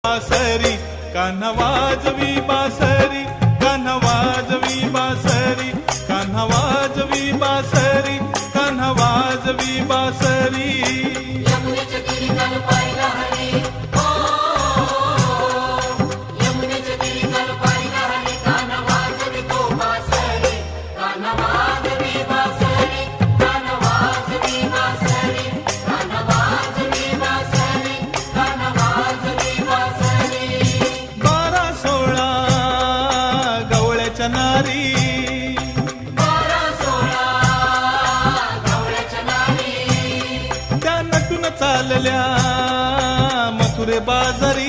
बासरी कान्हा वाजवी बासरी, कान्हा वाजवी बासरी, कान्हा वाजवी बासरी, कान्हा वाजवी बासरी। यमुनेच्या तीरी काल पाहिला हरी, हो यमुनेच्या तीरी काल पाहिला हरी, कान्हा वाजवी तो बासरी, कान्हा वाजवी बासरी, कान्हा वाजवी बासरी, कान्हा वाजवी बासरी, कान्हा वाजवी बासरी। 12-16 गवळ्याच्या नारी, 12-16 गवळ्याच्या नारी, त्या नटून चालल्या मथुरे बाजारी,